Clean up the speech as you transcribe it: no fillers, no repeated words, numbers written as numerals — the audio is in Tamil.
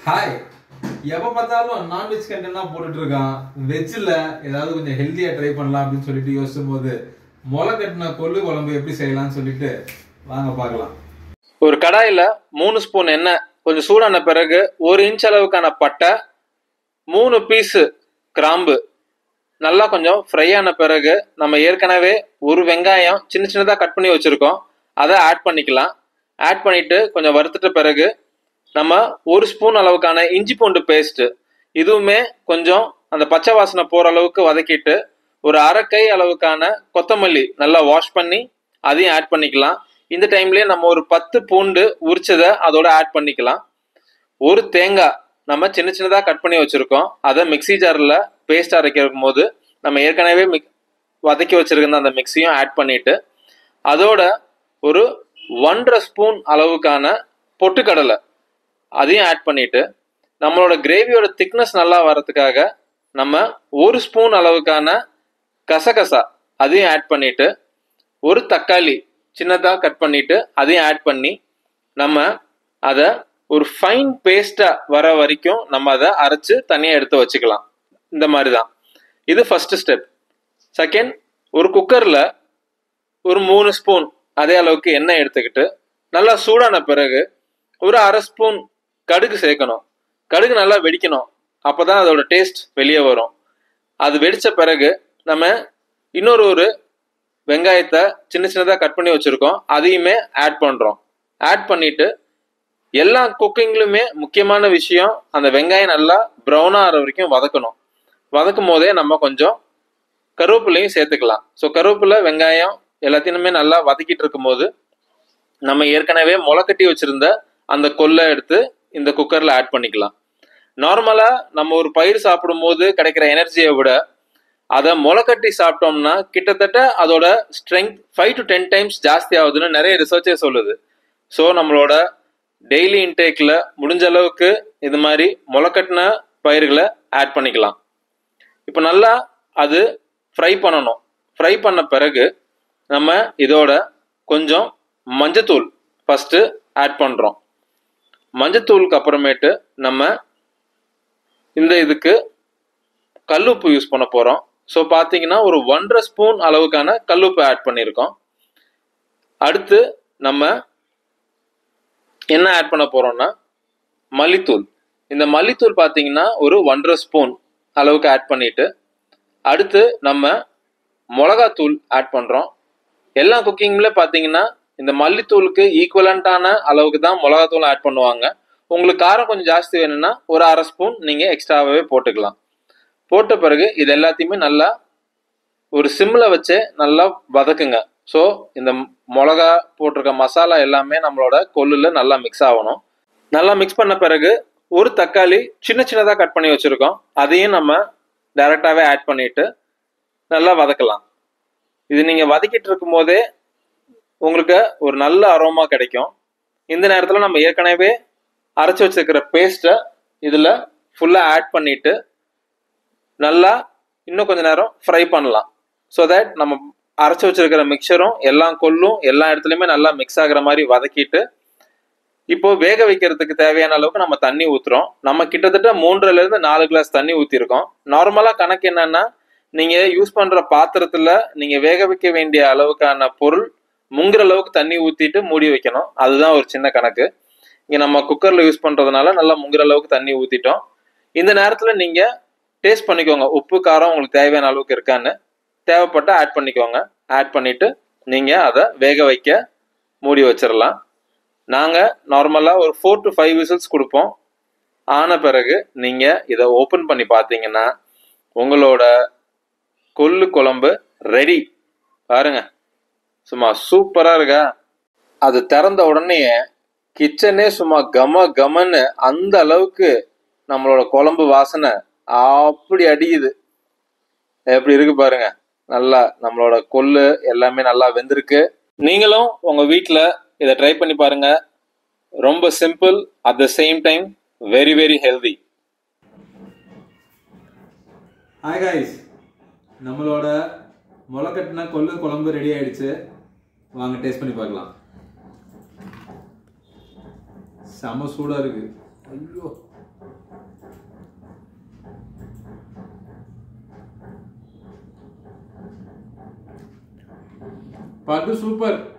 ஹாய். எப்போ பார்த்தாலும் நான்வெஜ் கண்டென்ட்லாம் போட்டுட்டு இருக்கான். வெஜ்ஜில் ஏதாவது கொஞ்சம் ஹெல்த்தியாக ட்ரை பண்ணலாம் அப்படின்னு சொல்லிட்டு யோசிக்கும் போது முளை கட்டின கொள்ளு குழம்பு எப்படி செய்யலாம்னு சொல்லிட்டு வாங்க பார்க்கலாம். ஒரு கடாயில் 3 ஸ்பூன் எண்ணெய் கொஞ்சம் சூடான பிறகு 1 இன்ச் அளவுக்கான பட்டை, 3 பீஸு கிராம்பு நல்லா கொஞ்சம் ஃப்ரை ஆன பிறகு நம்ம ஏற்கனவே ஒரு வெங்காயம் சின்ன சின்னதாக கட் பண்ணி வச்சுருக்கோம், அதை ஆட் பண்ணிக்கலாம். ஆட் பண்ணிவிட்டு கொஞ்சம் வறுத்துட்ட பிறகு நம்ம 1 ஸ்பூன் அளவுக்கான இஞ்சி பூண்டு பேஸ்ட்டு இதுவுமே கொஞ்சம் அந்த பச்சை வாசனை போகிற அளவுக்கு வதக்கிட்டு ஒரு அரை கை அளவுக்கான கொத்தமல்லி நல்லா வாஷ் பண்ணி அதையும் ஆட் பண்ணிக்கலாம். இந்த டைம்லேயே நம்ம ஒரு 10 பூண்டு உரிச்சதை அதோட ஆட் பண்ணிக்கலாம். ஒரு தேங்காய் நம்ம சின்ன சின்னதாக கட் பண்ணி வச்சுருக்கோம், அதை மிக்சி ஜாரில் பேஸ்ட் அரைக்கும் போது நம்ம ஏற்கனவே வதக்கி வச்சுருக்க அந்த மிக்ஸியும் ஆட் பண்ணிவிட்டு அதோட ஒரு 1.5 ஸ்பூன் அளவுக்கான பொட்டுக்கடலை அதையும் ஆட் பண்ணிவிட்டு நம்மளோட கிரேவியோட திக்னஸ் நல்லா வர்றதுக்காக நம்ம 1 ஸ்பூன் அளவுக்கான கசகசா அதையும் ஆட் பண்ணிவிட்டு ஒரு தக்காளி சின்னதாக கட் பண்ணிவிட்டு அதையும் ஆட் பண்ணி நம்ம அதை ஒரு ஃபைன் பேஸ்ட்டாக வர வரைக்கும் நம்ம அதை அரைச்சி தனியாக எடுத்து வச்சுக்கலாம். இந்த மாதிரி தான் இது ஃபஸ்ட்டு ஸ்டெப். செகண்ட், ஒரு குக்கரில் ஒரு 3 ஸ்பூன் அதே அளவுக்கு எண்ணெய் எடுத்துக்கிட்டு நல்லா சூடான பிறகு ஒரு அரை ஸ்பூன் கடுகு சேர்க்கணும். கடுகு நல்லா வெடிக்கணும், அப்போ தான் அதோட டேஸ்ட் வெளியே வரும். அது வெடித்த பிறகு நம்ம ஒரு வெங்காயத்தை சின்ன சின்னதாக கட் பண்ணி வச்சுருக்கோம், அதையுமே ஆட் பண்ணுறோம். ஆட் பண்ணிவிட்டு எல்லா குக்கிங்லுமே முக்கியமான விஷயம் அந்த வெங்காயம் நல்லா ப்ரௌனாக ஆகிற வரைக்கும் வதக்கணும். வதக்கும் போதே நம்ம கொஞ்சம் கருவேப்பிலையும் சேர்த்துக்கலாம். ஸோ கருவேப்பிலை வெங்காயம் எல்லாத்தையுமே நல்லா வதக்கிட்டு இருக்கும்போது நம்ம ஏற்கனவே முளைக்கட்டி வச்சுருந்த அந்த கொல்லை எடுத்து இந்த குக்கரில் ஆட் பண்ணிக்கலாம். நார்மலாக நம்ம ஒரு பயிர் சாப்பிடும் போது கிடைக்கிற எனர்ஜியை விட அதை முளைக்கட்டி சாப்பிட்டோம்னா கிட்டத்தட்ட அதோட ஸ்ட்ரென்த் 5 to 10 டைம்ஸ் ஜாஸ்தி ஆகுதுன்னு நிறைய ரிசர்ச்சே சொல்லுது. ஸோ நம்மளோட டெய்லி இன்டேக்கில் முடிஞ்ச அளவுக்கு இது மாதிரி முளைக்கட்டின பயிர்களை ஆட் பண்ணிக்கலாம். இப்போ நல்லா அது ஃப்ரை பண்ணணும். ஃப்ரை பண்ண பிறகு நம்ம இதோட கொஞ்சம் மஞ்சத்தூள் ஃபஸ்ட்டு ஆட் பண்ணுறோம். மஞ்சத்தூளுக்கு அப்புறமேட்டு நம்ம இதுக்கு கல்லுப்பு யூஸ் பண்ண போகிறோம். ஸோ பார்த்தீங்கன்னா ஒரு 1.5 ஸ்பூன் அளவுக்கான கல்லுப்பு ஆட் பண்ணியிருக்கோம். அடுத்து நம்ம என்ன ஆட் பண்ண போகிறோம்னா மல்லித்தூள். இந்த மல்லித்தூள் பார்த்தீங்கன்னா ஒரு 1.5 ஸ்பூன் அளவுக்கு ஆட் பண்ணிவிட்டு அடுத்து நம்ம மிளகாத்தூள் ஆட் பண்ணுறோம். எல்லா குக்கிங்ல பார்த்தீங்கன்னா இந்த மல்லித்தூளுக்கு ஈக்குவலண்டான அளவுக்கு தான் மிளகாத்தூள் ஆட் பண்ணுவாங்க. உங்களுக்கு காரம் கொஞ்சம் ஜாஸ்தி வேணும்னா ஒரு அரை ஸ்பூன் நீங்கள் எக்ஸ்ட்ராவே போட்டுக்கலாம். போட்ட பிறகு இது எல்லாத்தையுமே நல்லா ஒரு சிம்மில் வச்சு நல்லா வதக்குங்க. ஸோ இந்த மிளகா போட்டிருக்க மசாலா எல்லாமே நம்மளோட கொள்ளில் நல்லா மிக்ஸ் ஆகணும். நல்லா மிக்ஸ் பண்ண பிறகு ஒரு தக்காளி சின்ன சின்னதாக கட் பண்ணி வச்சுருக்கோம், அதையும் நம்ம டைரெக்டாகவே ஆட் பண்ணிவிட்டு நல்லா வதக்கலாம். இது நீங்கள் வதக்கிட்டு இருக்கும் போதே உங்களுக்கு ஒரு நல்ல அரோமா கிடைக்கும். இந்த நேரத்தில் நம்ம ஏற்கனவே அரைச்சி வச்சுருக்கிற பேஸ்ட்டை இதில் ஃபுல்லாக ஆட் பண்ணிவிட்டு நல்லா இன்னும் கொஞ்சம் நேரம் ஃப்ரை பண்ணலாம். ஸோ தட் நம்ம அரைச்சி வச்சுருக்கிற மிக்சரும் எல்லா கொள்ளும் எல்லா இடத்துலையுமே நல்லா மிக்ஸ் ஆகிற மாதிரி வதக்கிட்டு இப்போது வேக வைக்கிறதுக்கு தேவையான அளவுக்கு நம்ம தண்ணி ஊற்றுறோம். நம்ம கிட்டத்தட்ட 3லேருந்து 4 கிளாஸ் தண்ணி ஊற்றிருக்கோம். நார்மலாக கணக்கு என்னன்னா நீங்கள் யூஸ் பண்ணுற பாத்திரத்தில் நீங்கள் வேக வைக்க வேண்டிய அளவுக்கான பொருள் முங்குற அளவுக்கு தண்ணி ஊற்றிட்டு மூடி வைக்கணும். அதுதான் ஒரு சின்ன கணக்கு. இங்கே நம்ம குக்கரில் யூஸ் பண்ணுறதுனால நல்லா முங்குற அளவுக்கு தண்ணி ஊற்றிட்டோம். இந்த நேரத்தில் நீங்கள் டேஸ்ட் பண்ணிக்கோங்க, உப்பு காரம் உங்களுக்கு தேவையான அளவுக்கு இருக்கான்னு. தேவைப்பட்ட ஆட் பண்ணிக்கோங்க. ஆட் பண்ணிவிட்டு நீங்கள் அதை வேக வைக்க மூடி வச்சிடலாம். நாங்கள் நார்மலாக ஒரு 4 to 5 விசில்ஸ் கொடுப்போம். ஆன பிறகு நீங்கள் இதை ஓப்பன் பண்ணி பார்த்தீங்கன்னா உங்களோட கொள்ளு குழம்பு ரெடி. பாருங்க, சும்மா சூப்பராக இருக்கா. அது திறந்த உடனே கிச்சனே சும்மா கமன்னு அந்த அளவுக்கு நம்மளோட குழம்பு வாசனை அப்படி அடிக்குது. எப்படி இருக்கு பாருங்க. நல்லா நம்மளோட கொள்ளு எல்லாமே நல்லா வெந்திருக்கு. நீங்களும் உங்கள் வீட்டில் இதை ட்ரை பண்ணி பாருங்க. ரொம்ப simple, at the same time very very healthy. Hi guys, நம்மளோட முளைக்கட்டின கொள்ளு குழம்பு ரெடி ஆயிடுச்சு. வாங்க டேஸ்ட் பண்ணி பார்க்கலாம். செம சூடாக இருக்கு. ஐயோ, பட்டு சூப்பர்.